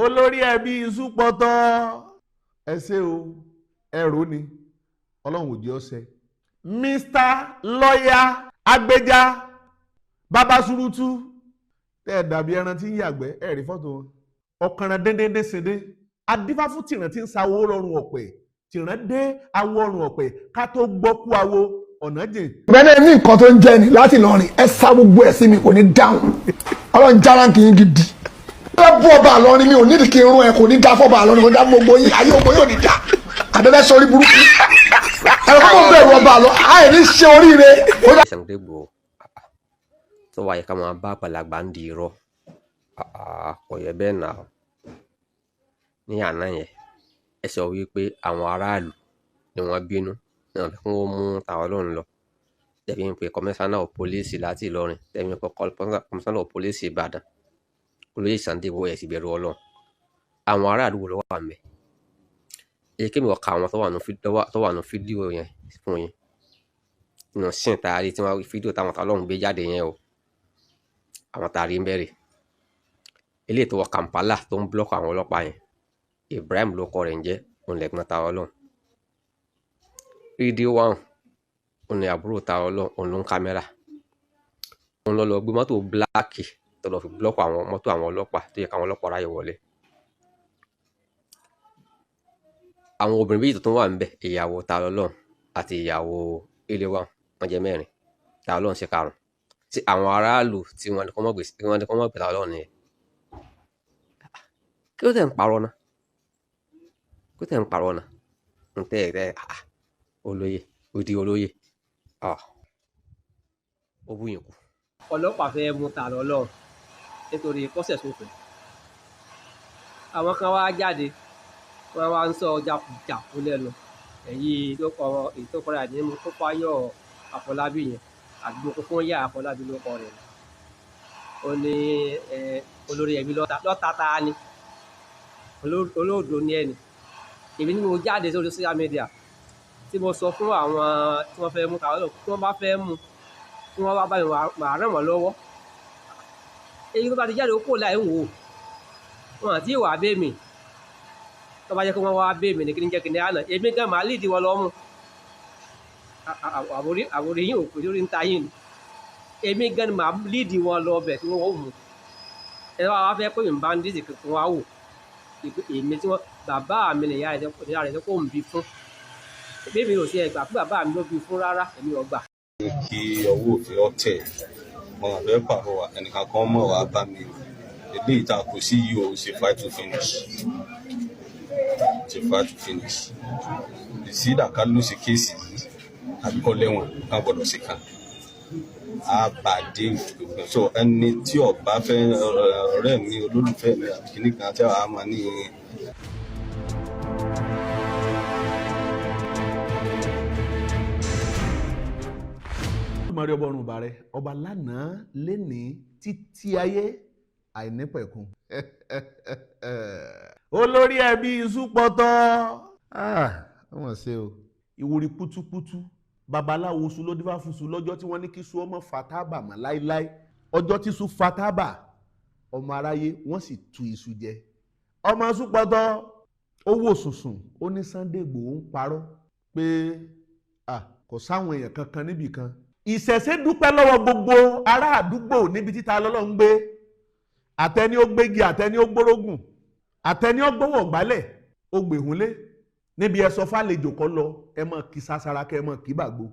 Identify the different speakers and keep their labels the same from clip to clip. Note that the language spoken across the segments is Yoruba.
Speaker 1: olórí ẹbí Ìsúpọ̀tọ́ ẹ ṣé o ẹrù ni ọlọ́run ò jẹ́ ọ̀sẹ̀ Mr. lọ́ọ̀yà agbẹjà bàbá surutu tẹ́ ẹ dàbí ẹran tí ń yàgbẹ́ ẹ rí fọ́tò wọn ọ̀kànràn déndéndé ṣèdé adífá fún tìràn tí ń sawó lọ́rùn ọ̀pẹ tìràn dé awọ ọrùn ọ̀pẹ ká tó gbọ́kú awo ọ̀nà jìn.
Speaker 2: bẹ́ẹ̀ ni nǹkan tó ń jẹ ni láti lọrin ẹ sá gbogbo ẹ̀ sí mi kò ní dáhùn ọlọ́run jára kì í gidi. ẹ bú ọba àlọ́rin mi ò nídìí kí n rún ẹ kò ní dá fọ́ba àlọ́rin kò dá gbogbo yín ayé ògbó yóò ní dá àbẹ́fẹ́ sọrí burúkú ẹ kó bẹ̀rù ọba àlọ́ àì ní ṣe oríire.
Speaker 3: Sunday Igboho tó wáyé ká máa bá àgbàlagbà ń di irọ́ kò yẹ bẹ́ẹ̀ náà ní àná yẹn ẹ sọ wípé àwọn aráàlú ni wọ́n bínú náà fẹ́ kí wọ́n mú Táwọlọ́run lọ tẹ̀fí ń pe kọmíṣánná pólíìsì láti Ìlọrin tẹ̀fí ń pe kọmíṣánná pólíìsì Ìbàdàn olóyè Sunday Igboho ẹ̀ sì bẹ̀rù Ọlọ́run àwọn aráàlú wo ló wà ń bẹ̀ èyí kí mi wọ́n ka àwọn tó wà nù fídíò yẹn fún yín nù sìn tààrí tí wọ́n fídíò táwọn Táwọlọ́run gbé jáde yẹn o àwọn tààrí ń bẹ̀rẹ̀ eléyìí tó wọ Kampala tó ń blọ́ọ̀kì àwọn ọlọ́pàá yẹn Ibrahim ló kọ rẹ̀ ń jẹ́ òun lẹ́gbọ́n Táwọlọ́run fídíò wà òun ni àbúrò Táwọlọ́run òun ló ń kámẹ́rà òun lọ gbé mọ́tò bíláàkì tó lọ fi blọ́ọ̀kì àwọn mọ́tò àwọn ọlọ́pàá tó yẹ káwọn ọlọ́pàá ráyè wọlé àwọn obìnrin méjì tó tún wà níbẹ̀ ìyàwó Táwọlọ́run àti ìyàwó Ilé-Wa wọ́n jẹ́ mẹ́rin Táwọlọ́run ṣe karùn-ún tí àwọn aráàlú tí wọ́n ní kọ́ mọ̀ gbé Táwọlọ́run nìyẹn kí ló tẹ̀ ń parọ́ náà ń tẹ́ ẹ̀ olóyè odi olóyè ó búyìn kù.
Speaker 4: ọlọ́pàá fẹ́ mú Táwọlọ́run nítorí kọ́sẹ̀ sófin àwọn kan wá jáde wọ́n wá ń sọ jàpùjàpù lẹ́nu èyí tó kọ́ra ní mú kó Fáyọ̀ Àfọlábí yẹn àgbókò fún yá Àfọlábí ló kọ rẹ̀ ó ní olórí ẹbí lọ́ta ta ni olóòdó ní ẹni èmi ni mo jáde sórí social media tí mo sọ fún àwọn tí wọ́n fẹ́ mú Táwọlọ́run tí wọ́n bá fẹ́ mú tí wọ́n bá báyìí màá ràn wọ́n lọ́wọ́ èyí tó bá ti jáde ó kò láì ń wò wọn àti ìwà abémi tó bá jẹ́ kí wọ́n wá abémi ní kí ní jẹ́ kí ní àná èmi gan màá lídìí wọn lọ́mú àwòrí yìí ò pè lórí ń ta yìí ni èmi gan ni màá lídìí wọn lọ bẹ̀ tí wọ́n wọ́n mú ẹ wá fẹ́ pé mi bá ń dídì kankan wá wò èmi tí wọ́n bàbá mi nìyá rẹ̀ kó ń bí fún èmi ò sí ẹgbà fún bàbá mi ló bí fún rárá èmi ò gbà.
Speaker 5: kí ọwọ́ òfin ọ̀tẹ̀ mọ àbẹ́ pàrọ̀ wà ẹnìkan kan mọ̀ wá bá mi eléyìí tá a kò sí yìí o ṣe fight to finish ìsídàká ló ṣe kéèsì yìí àbíkọ́ lẹ́wọ̀n kan gbọ́dọ̀ ṣe kan àbàdé ìgbòkè so ẹni tí ọba fẹ́ ọ̀rẹ́ mi olólùfẹ́ mi àbí kìíní kan tí a máa ní.
Speaker 1: mọ̀rí ọba ọ̀run ọba rẹ ọba lánàá lénìí títí ayé àìnípẹ̀kun olórí ẹbí Ìsúpọ̀tọ́ wọ́n ṣe o ìwúrí kútúkútú babaláwo su ló dífá fún su lọ́jọ́ tí wọ́n ní kí su ọmọ fatábà mọ́ láíláí ọjọ́ tí su fatábà ọmọ aráyé wọ́n sì tu iṣu jẹ ọmọ Ìsúpọ̀tọ́ ó wò sùnsùn ó ní Sunday Igboho ń parọ́ pé kò sáwọn èèyàn kankan níbì kan ìṣẹ̀ṣe dúpẹ́ lọ́wọ́ gbogbo ará àdúgbò níbi tí Táwọlọ́run ń gbé àtẹni ó gbégi àtẹni ó gbórógùn àtẹni ó gbówó gbálẹ̀ ó gbèhúnlé níbi ẹ sọ fàlejò kọ́ lọ ẹ mọ̀ kí sásara kẹ mọ̀ kí bàgbó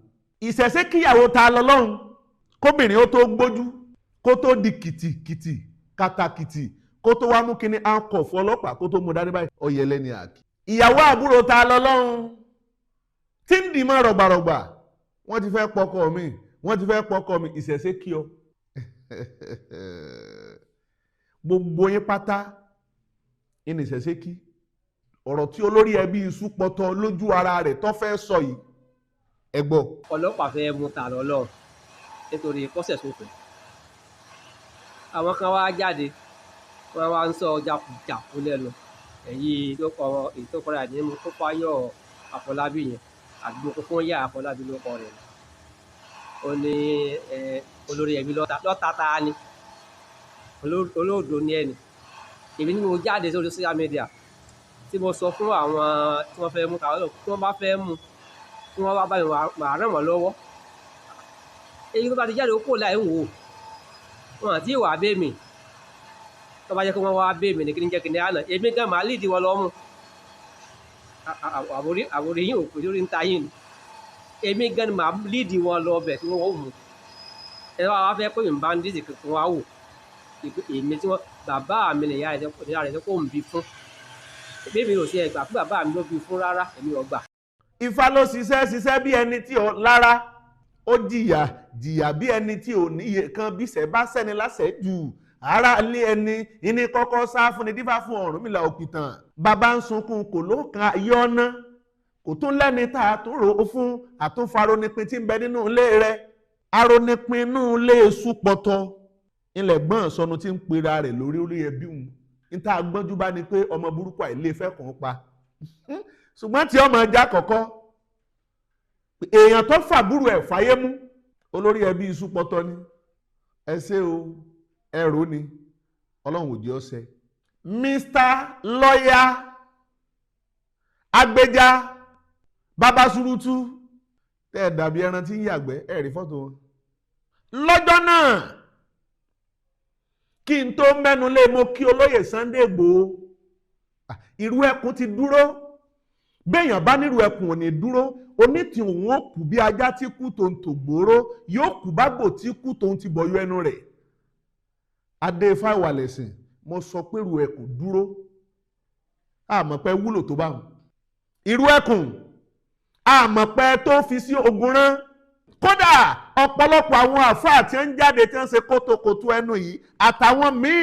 Speaker 1: ìṣẹ̀ṣe kíyàwó Táwọlọ́run kóbìnrin ó tó gbójú kó tó di kìtìkìtì kàtàkìtì kó tó wá mú kíní àǹkọ̀ fún ọlọ́pàá kó tó mú dání báyìí ọ̀yẹ̀lẹ̀ ni àkì ìyàwó àbúrò Táwọlọ́run tí ń dì mọ́ rọ̀gbàrọ̀gbà wọ́n ti fẹ́ pọkọ mi ìṣẹ̀ṣe kí ọ gbogbo yín pátá ìní ìṣẹ̀ṣe kí ọ̀rọ̀ tí olórí ẹbí Ìsúpọ̀tọ́ lójú ara rẹ̀ tó fẹ́ sọ yìí ẹ gbọ́.
Speaker 4: ọlọ́pàá fẹ́ mú Táwọlọ́run nítorí kọ́sẹ̀ sófin àwọn kan wá jáde wọ́n wá ń sọ jàpùjàpù lẹ́nu èyí tó kọ́ra ní mú kó Fáyọ̀ Àfọlábí yẹn àgbókò fún yá Àfọlábí ló kọ rẹ̀ ó ní olórí ẹbí lọ́ta ta ni olóòdó ní ẹni èmi ni mo jáde sórí social media tí mo sọ fún àwọn tí wọ́n fẹ́ mú kàwé lọ tí wọ́n bá fẹ́ mú tí wọ́n bá bá mi màá ràn wọ́n lọ́wọ́ èyí tó bá ti jáde ó kò láì wò ó wọn àti ìwà abẹ́ mi tó bá jẹ́ kí wọ́n wá abẹ́ mi ní kí ní jẹ́ kí ní àná èmi gan màá lídìí wọn lọ́mú àwòrán yín ò pè lórí ń ta yín ni èmi gan ni màá lídìí wọn lọ ọbẹ̀ tí wọ́n mú ẹ wá fẹ́ pé mi bá ń dídì kankan wá wò èmi tí wọ́n bàbá mi lè yá rẹ̀ kó ń bí fún èmi ò sí ẹgbà fún bàbá mi ló bí fún rárá èmi ò gbà.
Speaker 1: Ifá ló ṣiṣẹ́ bí ẹni tí ò lára ó jìyà bí ẹni tí ò níye kan bí sẹ́ bá sẹ́ni lásẹ̀ jù ara lé ẹni ìní kọ́kọ́ sá fún ni dífá fún Ọ̀rúnmìlà òpìtàn bàbá ń sunkún kò ló kan ayé ọ̀nà kò tún lẹ́ni tá a tún rò ó fún àtúnfaronipin tí ń bẹ nínú ilé rẹ̀ aronipin inú ilé èṣù pọ̀tọ́ ilẹ̀ gbọ́n sọnù tí ń pera rẹ̀ lórí ẹbí òun níta gbọ́njú bá ní pé ọmọ burúkú àìlèfẹ́ kàn pa ṣùgbọ́n tí ọmọ ẹja kọ̀kọ́ èèyàn tó fàbúrò ẹ̀ fàyè mú olórí ẹbí iṣu pọ̀tọ́ ni ẹ ṣe o ẹrù ni ọlọ́run òjì ọ̀sẹ̀ Mr. Lọ́yà Agbẹjà bàbá surutu tẹ́ ẹ̀ dàbí ẹran tí ń yàgbẹ́ ẹ̀ rí fọ́tò wọn lọ́jọ́ náà kí n tó mẹ́nu lé mo kí olóyè Sunday Igboho irú ẹkùn ti dúró béèyàn bá nírú ẹkùn ò ní dúró onítì òun ó kù bí ajá tí kú tó ń tò gbòòrò yóò kù bágbò tí kú tó ń ti bọ̀yọ ẹnu rẹ̀ adé fáwalẹ̀sìn mo sọ pé irú ẹkùn dúró àmọ́ pé wúlò tó bá wọn irú ẹkùn àmọ́ pé tó fi sí ogun rán kódà ọ̀pọ̀lọpọ̀ àwọn àfáà tí ń jáde tí ń ṣe kótókótó ẹnu yìí àtàwọn míì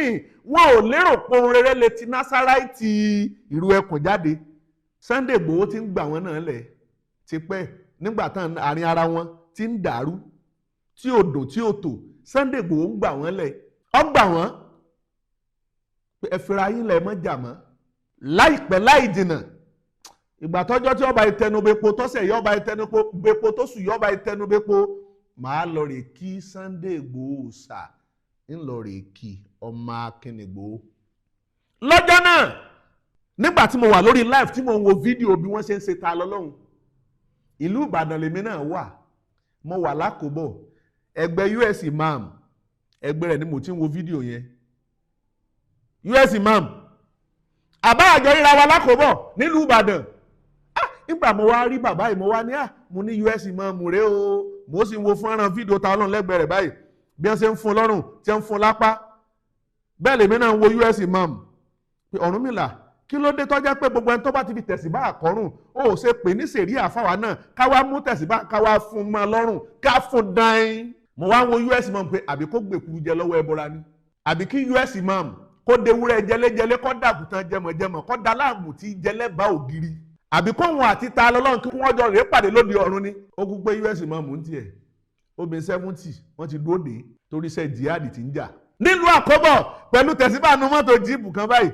Speaker 1: wọn ò lérò pé ohun rere lè ti Násáráìtì ìrù ẹkùn jáde Sunday Igboho ti ń gbà wọn náà lẹ̀ tipẹ́ nígbà tán àárín ara wọn ti ń dàrú tí odò tí ó tò Sunday Igboho ń gbà wọn lẹ̀ ọ gbà wọn ẹ fira yín lẹ̀ mọ́ jà mọ́ láìpẹ́ láì jìnnà ìgbà tọ́jọ́ tí ọba ìtẹnubẹ́po tọ́sẹ̀ yọba ìtẹnubẹ́po tó sùn yọba ìtẹnubẹ́po màá lọ rè kí Sunday Igboho sà ń lọ rè kí ọmọ Akin Igboho. lọ́jọ́ náà nígbà tí mo wà lórí live tí mo ń wo fídíò bí wọ́n ṣe ń ṣe ta lọ́lọ́run ìlú Ìbàdàn lèmi náà wà mo wà lákòbọ̀ ẹgbẹ́ US Imam ẹgbẹ́ rẹ̀ ni mo ti ń wo fídíò yẹn US Imam àbá àjọ ríra wa lákòbọ̀ nílùú Ìbàdàn nígbà mo wá rí bàbá yìí mo wá ní mo ní US Imam rèé o mo sì ń wo fọ́nrán fídíò ta Ọlọ́run lẹ́gbẹ̀ẹ́ rẹ̀ báyìí bí wọ́n ṣe ń fún lọ́rùn tí wọ́n ń fún lápá bẹ́ẹ̀ lèmi náà ń wo US Imam pé Ọ̀rúnmìlà kí ló dé tó jẹ́ pé gbogbo ẹni tó bá ti fi tẹ̀síbá àkọ́rùn ó ṣe pè ní sèrí àfáwà náà káwá mú tẹ̀síbá káwá fún mọ́ lọ́rùn ká fún dáin mo wá ń wo US Imam pé àbí kó gbèkúrú jẹ lọ́wọ́ ẹbọra ni àbí kí US Imam kó dewúrẹ́ jẹlẹ́jẹlẹ́ kó dàgùtàn jẹmọ̀jẹmọ̀ kó da láàmù tí jẹlẹ́bà ògiri àbí kó wọn àti ta lọ́lọ́run kí wọ́n jọ rèé pàdé lóde ọ̀run ni ó kú pé US Imam ń tiẹ̀ obìnrin 70 wọ́n ti dúró dé torí iṣẹ́ jihad ti ń jà nílùú Àkọ́bọ̀ pẹ̀lú tẹ̀síbánu mọ́tò jíìpù kan báyìí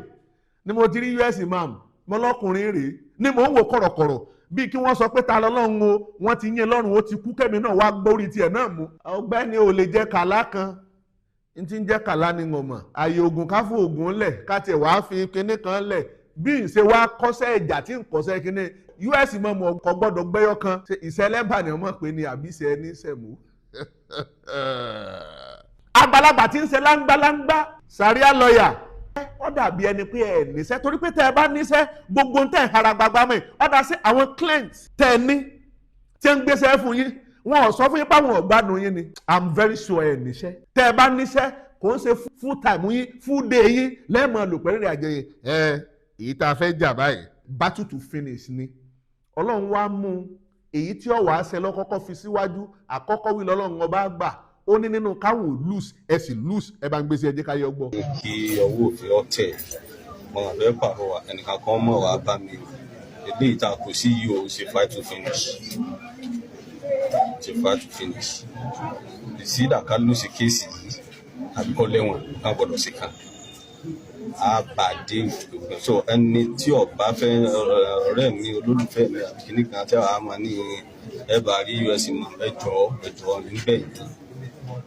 Speaker 1: ni mo ti rí US Imam mo lọ́kùnrin rèé ni mò ń wo kọ̀rọ̀kọ̀rọ̀ bíi kí wọ́n sọ pé ta lọ́lọ́run o wọ́n ti yín lọ́rùn ó ti kú kẹ́mi náà wá gbórí tiẹ̀ náà mú ọgbẹ́ni ò lè jẹ́ kàlá kan n ti ń jẹ́ kàlá ni mo mọ̀ àyè ògùn ká fún ògùn lẹ̀ ká tiẹ̀ wá fi kinní kan lẹ̀ bí n ṣe wá kọ́sẹ́ ìjà tí n kọ́sẹ́ kinní US Imam kò gbọ́dọ̀ gbẹ́yọ́ kan ìṣẹ̀lẹ̀bà ni ọmọ pé ni àbíṣe ẹni ṣẹ̀mú. àgbàlagbà tí ń ṣe láńgbáláńgbá sàríà lọ́ọ̀yà ó dàbí ẹni pé ẹ níṣẹ́ torí pé tẹ́ ẹ bá níṣẹ́ gbogbo ń tẹ̀ ń hara gbagba mọ́ ẹ̀ ó dà sí àwọn clients tẹ́ ẹ ní tí ń gbéṣẹ́ fún yín wọn ò sọ fún yín páwọn ọ̀gbádùn yín ni I'm very sure ẹ níṣẹ́ tẹ́ ẹ bá níṣẹ́ kò ń ṣe full time yín full day yín lẹ́ẹ̀mọ́ lò pẹ̀lú ìrìnàjò yẹn èyí tá a fẹ́ jà báyìí battle to finish ni ọlọ́run wá mú èyí tí ọ̀wá ṣe lọ́kọ́kọ́ fi síwájú àkọ́kọ́ wí lọ́lọ́run ọba gbà ó ní nínú káwọn lose ẹ sì lose ẹ bá ń gbèsè ẹjẹ káyọ gbọ́.
Speaker 5: kí ọwọ́ òfin ọ̀tẹ̀ mo hàn fẹ́ pàrọ̀ wà ẹnìkan kan mọ̀ wá bá mi eléyìí tá a kò sí yìí o ṣe fight to finish ìsídàká ló ṣe kéèsì yìí àbíkọ́ lẹ́wọ̀n náà gbọ́dọ̀ ṣe kàn àbàdé ìgbòho so ẹni tí ọba fẹ́ ọ̀rẹ́ mi olólùfẹ́ mi àbí kìíní kan tí a máa ní ẹ bá rí US Imam ẹjọ́ níbẹ̀ yìí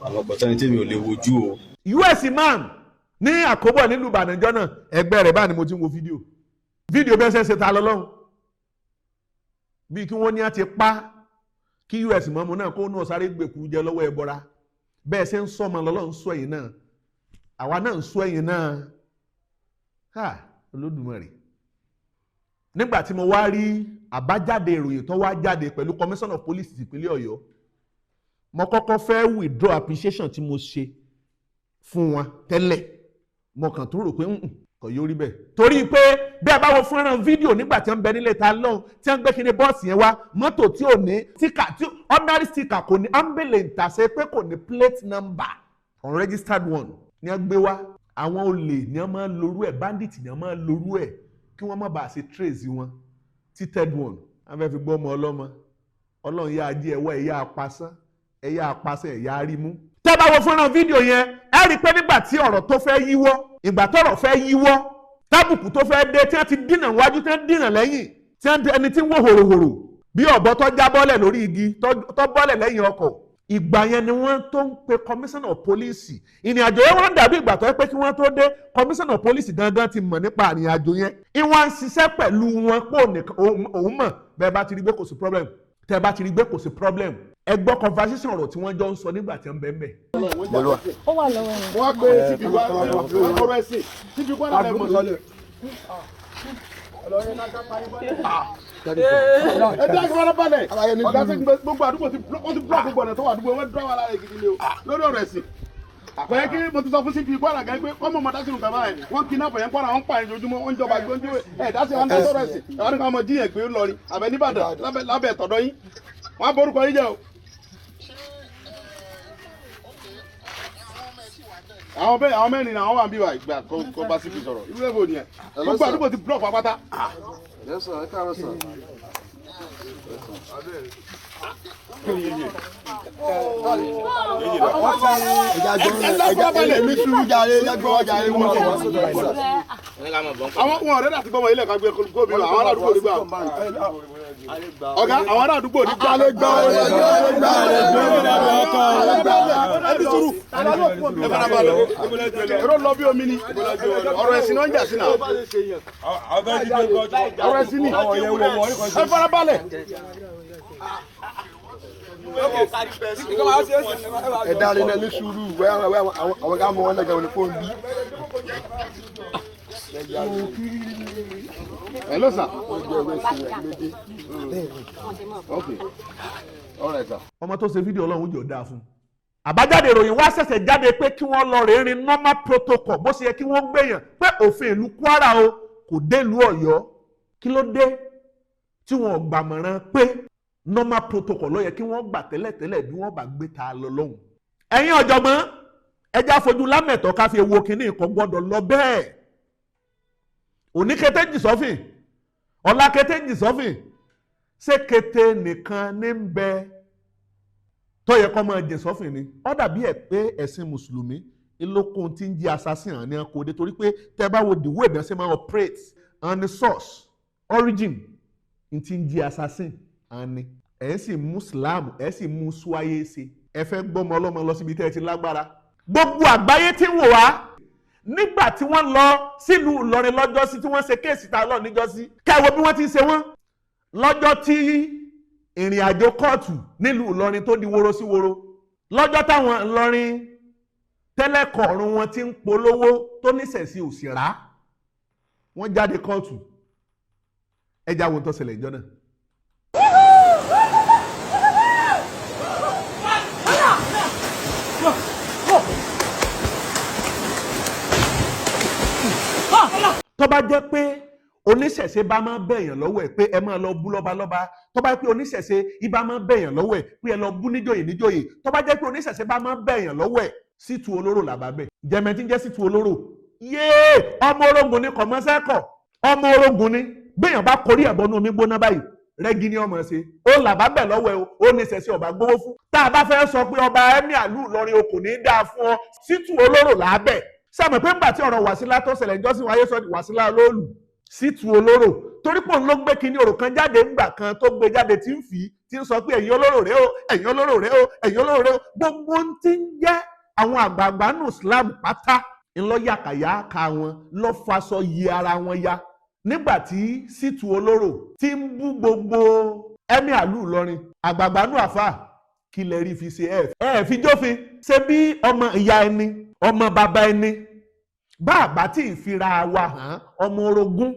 Speaker 5: àwọn ọ̀pọ̀tẹ́ni tí mi ò lè wojú o.
Speaker 1: US Imam ní àkóbọ̀ nílùú ìbànújọ́ náà ẹgbẹ́ rẹ̀ báyìí ni mo ti ń wo fídíò bẹ́ẹ̀ ṣe ta lọ́lọ́run bí kí wọ́n ní á ti pa kí us mọ́mú náà kó náà sáré gbèkú jẹ lọ́wọ́ ẹbọra bẹ́ẹ̀ ṣe ń sọmọ lọ́lọ́run sọ ẹ̀yìn náà àwa náà ń sọ ẹ̀yìn náà ha Olódùmarè nígbà tí mo wá rí àbájáde ìròyìn tó wá jáde pẹ̀lú commissioner of police ìpínlẹ̀ Ọ̀yọ́ mo kọ́kọ́ fẹ́ withdraw appreciation tí mo ṣe fún wọn tẹ́lẹ̀ mo kàn tó rò pé kò yóò rí bẹ́ẹ̀ torí pé bí a bá wo fúnra fídíò nígbà tí wọ́n ń bẹ nílé ta lọ́hùn tí wọ́n ń gbé kíní bọ́ọ̀sì yẹn wá mọ́tò tí ò ní sticker tí ordinary sticker kò ní ambulance ìtàsẹ́ pé kò ní plate number unregistered one ni wọ́n gbé wá àwọn olè ni wọ́n máa ń lorú ẹ̀ bandit ni wọ́n máa ń lorú ẹ̀ kí wọ́n má bàa ṣe trace wọn títed one wọ́n fẹ́ fi gbọ́ ọmọ ọlọ́mọ ọlọ́run yá ajé ẹ̀wọ́ ẹ̀yà apasán ẹ̀yà apasán ẹ̀yà arímú. tẹ́ bá wo fúnra fídíò yẹn ẹ rí i pé nígbà tí ọ̀rọ̀ tó fẹ́ yíwọ́ ìgbà tọ́rọ̀ fẹ́ yíwọ́ tábùkù tó fẹ́ dé tí wọ́n ti dínà wájú tí wọ́n dínà lẹ́yìn tí wọ́n ẹni tí ń wò hòròhòrò bí ọ̀bọ tó já bọ́lẹ̀ lórí igi tó bọ́lẹ̀ lẹ́yìn ọkọ̀ ìgbà yẹn ni wọ́n tó ń pe commissioner of police ìrìn àjò yẹn wọ́n dàbí ìgbà tó yẹ pé kí wọ́n tó dé commissioner of police gangan ti mọ̀ nípa ìrìn àjò yẹn ìwọ̀n ń ṣiṣẹ́ pẹ̀lú wọn pé òun mọ̀ bẹ́ẹ̀ bá ti rí gbé kò sí problem tẹ́ bá ti rí gbé kò sí problem ẹ gbọ́ conversation ọ̀rọ̀ tí wọ́n jọ ń sọ nígbà tí wọ́n bẹ́ẹ̀ bẹ́ẹ̀.
Speaker 6: ó wà lọ́wọ́ mi.
Speaker 2: wọ́n pe síbi wá ọ̀rọ̀ ẹ̀sìn síbi wá lábẹ́ mọ̀ sọ́lẹ̀. ẹ dá ìgbà balẹ̀ ọ̀gá sí gbogbo àdúgbò ti blọ́ gbogbo ọ̀nà tó wà àdúgbò wọn dúró wà lára ìgidi ni o lórí ọ̀rọ̀ ẹ̀sìn. àpẹẹrẹ kí mo ti sọ fún síbi Kwara gan pé ọmọ ọmọ dásìrò kàmá ẹ wọn kidnap yẹn Kwara wọn pa ìjọjúmọ́ wọn jọba gbé oúnjẹ ẹ dásì wọn dá sọ̀rọ̀ ẹ̀sìn ẹ wọn ní ká ọmọ jíyàn pé ó lọ rí àbẹ nìbàdàn lábẹ́ tọ̀dọ̀ yín wọn á borúkọ yín jẹ o. àwọn mẹ́rin ni àwọn wà ń bí wa ìgbà kó bá síbi sọ̀rọ̀ irú èbò nìyẹn gbogbo àdúgbò ti block pápátá. àwọn ọ̀rẹ́ láti gbọ́mọ ilé ẹ̀ka gbé gómi àwọn aládùúgbò nígbà ọ̀gá àwọn aládùúgbò nígbà ẹbí sùúrù ẹ fara balẹ̀ èrò lọ bí omi ni ọ̀rọ̀ ẹ̀sìn náà ń jà sí náà ọ̀rọ̀ ẹ̀sìn ni ẹ fara balẹ̀. ẹ dárí náà ní sùúrù àwọn ká mọ wọn lẹ́gẹ̀ẹ́ ní fóònù bí. hello sir. okay all right sir.
Speaker 1: ọmọ tó ṣe fídíò ọlọ́run jọ dáa fún àbájáde ìròyìn wá ṣẹ̀ṣẹ̀ jáde pé kí wọ́n lọ rèé rin normal protocol bó ṣe yẹ kí wọ́n gbèyàn pé òfin ìlú Kwara o kò dé ìlú Ọ̀yọ́ kí ló dé tí wọ́n gbàmọ̀ràn pé normal protocol ló yẹ kí wọ́n gbà tẹ́lẹ̀tẹ́lẹ̀ bí wọ́n bá gbé ta lọ lọ́hùn. ẹ̀yin ọ̀jọ̀gbọ́n ẹja fojú lámẹ̀tọ́ ká fi ewu kínní kan gbọ́dọ̀ lọ bẹ́ẹ̀. òní kété jì sọ́fìn ọ̀la kété jì sọ́fìn ṣé kété nìkan ní ń bẹ tó yẹ kó máa jẹ sọ́fìn ni. ó dàbí ẹ̀ pé ẹ̀sìn mùsùlùmí ìlókun tí ń jí assassin hàn ní akóde torí pé tẹ́ bá wo the way bí wọ́n ṣe máa operate and the source origin tí ń jí assassin ani ẹ sì mú Islam ẹ sì mú suwaye ṣe ẹ fẹ́ gbọ́mọ ọlọ́mọ lọ síbi tẹ́ ẹ ti lágbára. gbogbo àgbáyé tí ń wò wá nígbà tí wọ́n lọ sílùú Ìlọrin lọ́jọ́sí tí wọ́n ṣe kéèsì ta lọ níjọ́sí kẹwọ́ bí wọ́n ti ṣe wọ́n lọ́jọ́ tí ìrìn àjò kóòtù nílùú Ìlọrin tó di woro sí woro lọ́jọ́ táwọn Ìlọrin tẹ́lẹ̀kọ̀ọ̀rùn wọn ti ń polówó tó níṣẹ̀sí òṣìrá wọ́n jáde kóòtù ẹja wo tó ṣẹlẹ̀ ìjọ náà. tó bá jẹ́ pé oníṣẹ̀ṣe bá máa bẹ̀yàn lọ́wọ́ ẹ̀ pé ẹ máa lọ bú lọ́balọ́ba tó bá jẹ́ pé oníṣẹ̀ṣe ibà máa bẹ̀yàn lọ́wọ́ ẹ̀ pé ẹ lọ bú níjòyè níjòyè tó bá jẹ́ pé oníṣẹ̀ṣe bá máa bẹ̀yàn lọ́wọ́ ẹ̀ sítu olóró làbá bẹ̀ jẹ́mẹ̀ tí ń jẹ́ sítu olóró yéé ọmọ orogun ni kọ̀mọ́sẹ́kọ̀ ọmọ orogun ni bẹ́yàn bá korí ẹ̀bọnú omi gbóná báyìí rẹ́gí ni ọmọ ṣe ó làbá bẹ̀ lọ́wọ́ ẹ̀ ó ní ṣẹ̀ṣẹ̀ ọba gbówó fún tá a bá fẹ́ sọ pé ọba ẹ̀mí àlú Ìlọrin o kò ní í dáa fún ọ sítu olóró làbẹ̀ sẹ́mi pé ńgbà tí ọ̀rọ̀ Wàsílà tó ṣẹlẹ̀ ìjọsìn wáyé sọ Wàsílà olóòlù sítu olóró torí pò ń ló gbé kinní ọ̀rọ̀ kan jáde ńgbà kan tó gbé jáde tí ń fi tí ń sọ pé ẹ̀yin olóró rẹ o ẹ̀yin olóró rẹ o ẹ̀yin olóró rẹ o gbogbo ń ti ń jẹ́ àwọn àgbààgbà nù Islam pátá ńlọ́yàkàyà ka wọn lọ́ faṣọ yí ara wọn ya nígbà tí Ṣítù Olóró ti ń bú gbogbo ẹ̀mí àlù Ìlọrin àgbààgbà nù àfà kí lè rí fi ṣe ẹ fi jófin ṣe bí ọmọ ìyá ẹni ọmọ bàbá ẹni bá àbá tí ìfira wa hàn ọmọ orogún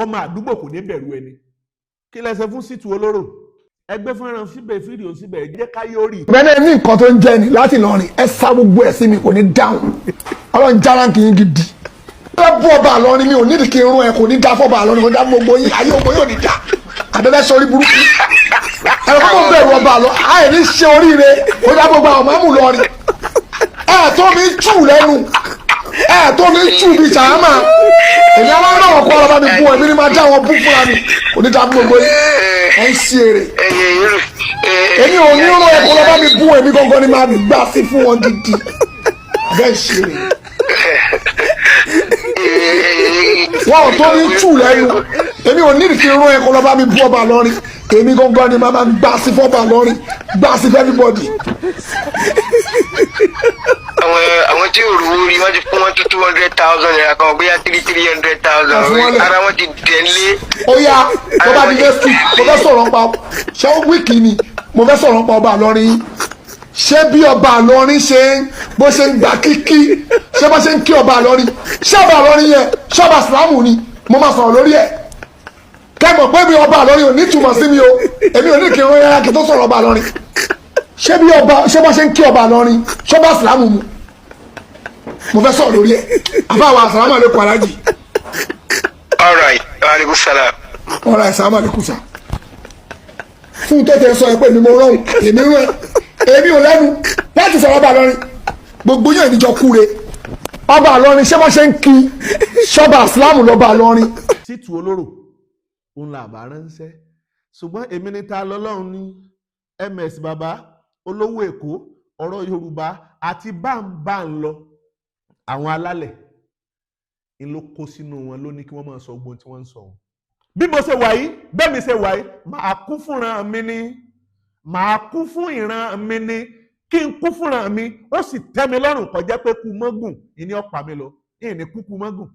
Speaker 1: ọmọ àdúgbò kò ní bẹ̀rù ẹni kí lẹ ṣe fún Ṣítù Olóró ẹgbẹ́ fúnra síbẹ̀ fídíò síbẹ̀ jẹ́ káyé orí.
Speaker 2: bẹ́ẹ̀ ní nǹkan tó ń jẹ́ ni láti Ìlọrin ẹ sá gbogbo ẹ̀ sí mi kò ní dáhùn Ọlọ́run járánkì yín gidi ẹ bú ọba Ìlọrin mi ò nídìí kí n rún ẹ kò ní dá fọba Ìlọrin kò dá gbogbo yín ayé ògbó yóò ní dá àbẹ́bẹ́ sọrí burúkú ẹ kó bẹ̀rù ọba Ìlọrin àì ní ṣe oríire kò dá gbogbo àwọn máàmù lọrin ẹ tó mi tù lẹ́nu ẹ tó mi tù bí sàámà èmi àwọn náà kọ́ ọlọ́ba mi bú ẹ̀mí ni máa dá wọn bú fúnra mi kò ní dá gbogbo yín ẹ ń ṣe èrè èmi ò ní rún ẹ kó ọlọ́ba mi bú ẹ̀mí gangan ni máa gbà sí fún wọn gidi ẹ ń ṣe èrè wọn ò tó mi tù lẹ́nu èmi ò ní kí n rún ẹ kó ọlọ́ba mi bú ọba Ìlọrin èmi gangan ni máa gbà sí fọ́ba Ìlọrin gbà sí fún everybody.
Speaker 7: àwọn tí ò rówó rí wọn ti fún wọn tó 200,000 naira kan bóyá 300,000 ara wọn ti dẹ̀ lé.
Speaker 2: ó yá tó bá di next week mo fẹ́ sọ̀rọ̀ pa ṣé ó wíìkì ni mo fẹ́ sọ̀rọ̀ pa ọba Ìlọrin ṣé bí ọba Ìlọrin ṣe bó ṣe ń gbà kíkí ṣé bó ṣe ń kí ọba Ìlọrin ṣé ọba Ìlọrin yẹn ṣé ọba Ìsìlámù ni mo máa sọ̀rọ̀ lórí ẹ̀ kẹ́mọ̀ pé bí ọba Ìlọrin ò ní túmọ̀ sí mi o èmi ò ní kí n rán yàrá kí tó sọ̀rọ̀ ọba Ìlọrin ṣé bí ọba ṣé bó ṣe ń kí ọba Ìlọrin ṣé ọba Ìsìlámù mu mo fẹ́ sọ̀rọ̀ lórí ẹ̀ àfáwọn àsàlámù àlékún alájì.
Speaker 7: all right aleykum salaam.
Speaker 2: all right àsàlámù àlékún sà fún tó tẹ sọ ẹ pé mi mo rọrùn èmi rán èmi ò lẹ́nu láti sọ̀rọ̀ ọba Ìlọrin gbogbo yẹn níjọ kúre ọba Ìlọrin ṣé wọ́n ṣe ń kí ṣọba Ìsìlámù lọ́ba Ìlọrin.
Speaker 1: Ṣítù Olóró òun là bá ránṣẹ́ ṣùgbọ́n èmi ní ta lọ́lọ́run ní ms baba olówó Èkó ọ̀rọ̀ Yorùbá àti báńbá ń lọ àwọn alálẹ̀ ń ló kó sínú wọn ló ní kí wọ́n máa sọ gbogbo tí wọ́n ń sọ wọn. bí mo ṣe wà yìí bẹ́ẹ̀ mi ṣe wà yìí màá kú fúnra mi ni màá kú fún ìran mi ni kí n kú fúnra mi ó sì tẹ́ mi lọ́rùn kọjá pé kú mọ́gùn ìní ọ̀pá mi lọ ìní kúkú mọ́gùn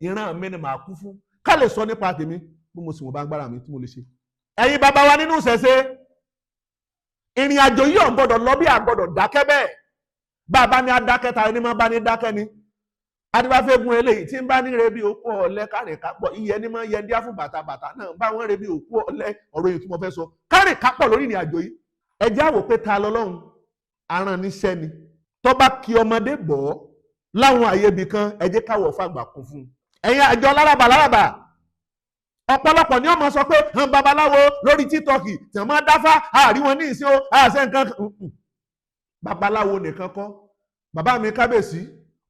Speaker 1: ìran mi ni màá kú fún ká lè sọ nípa tèmi bí mo sì wọ́n bá gbára mi tí mo lè ṣe. ẹ̀yin bàbá wa nínú ìṣẹ̀ṣe ìrìn àjò yìí ò gbọ́dọ̀ lọ bí àgbọ́dọ̀ dákẹ́ bẹ́ẹ̀ bàbá ní adákẹ́ ta ẹni máa bá ní dákẹ́ ni adébáfẹ́gun eléyìí tí ń bá ní rebi òkú ọ̀lẹ kárìn kápọ̀ iye ẹni máa yẹ díá fún bàtà náà bá wọn rebi òkú ọ̀lẹ ọ̀rọ̀ yìí tí mo fẹ́ sọ kárìn kápọ̀ lórí ìrìn àjò yìí ẹ jẹ́ àwò pé ta lọ́lọ́run aràn níṣẹ́ ni tó bá kí ọmọdé bọ̀ láwọn àyè ibì kan ẹ jẹ́ káwọ̀ fàgbà kún fún un. ẹ̀yin àjọ lárabà ọ̀pọ̀lọpọ̀ ni wọ́n máa sọ pé hàn babaláwo lórí TikTok tí wọ́n máa dáfá àrí wọn ní ìsìn o àṣẹ nǹkan babaláwo nìkan kọ́ bàbá mi kábèsí